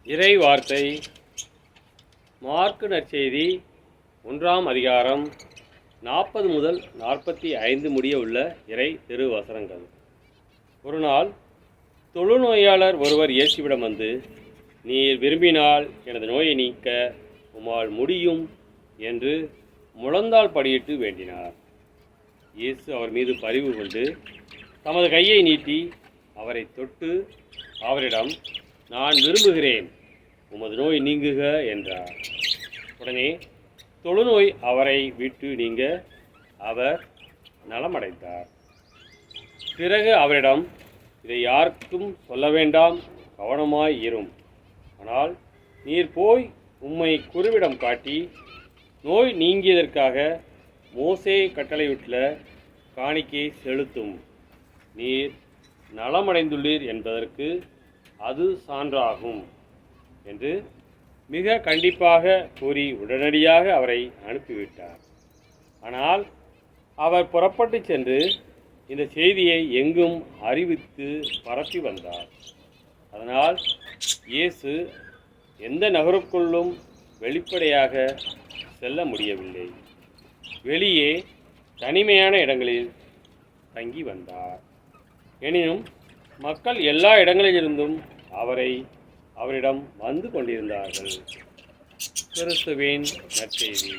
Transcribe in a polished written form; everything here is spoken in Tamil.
இறை வார்த்தை மார்க்கு நற்செய்தி 1ஆம் அதிகாரம் 40 முதல் 45 முடிய உள்ள இறை திருவசனங்கள். ஒரு நாள் தொழுநோயாளர் ஒருவர் இயேசுவிடம் வந்து, நீர் விரும்பினால் எனது நோயை நீக்க உம்மால் முடியும் என்று முழந்தாள் படியிட்டு வேண்டினார். இயேசு அவர் மீது பரிவு கொண்டு தமது கையை நீட்டி அவரை தொட்டு அவரிடம், நான் விரும்புகிறேன், உமது நோய் நீங்குக என்றார். உடனே தொழுநோய் அவரை விட்டு நீங்க அவர் நலமடைந்தார். பிறகு அவரிடம், இதை யாருக்கும் சொல்ல வேண்டாம், கவனமாய் இரும். ஆனால் நீர் போய் உம்மை குருவிடம் காட்டி நோய் நீங்கியதற்காக மோசே கட்டளையிட்டுள்ள காணிக்கை செலுத்தும். நீர் நலமடைந்துள்ளீர் என்பதற்கு அது சான்றாகும் என்று மிக கண்டிப்பாக கூறி உடனடியாக அவரை அனுப்பிவிட்டார். ஆனால் அவர் புறப்பட்டு சென்று இந்த செய்தியை எங்கும் அறிவித்து பரப்பி வந்தார். அதனால் இயேசு எந்த நகருக்குள்ளும் வெளிப்படையாக செல்ல முடியவில்லை. வெளியே தனிமையான இடங்களில் தங்கி வந்தார். எனினும் மக்கள் எல்லா இடங்களிலிருந்தும் அவரிடம் வந்து கொண்டிருந்தார்கள். கிறிஸ்துவின் நற்செய்தி.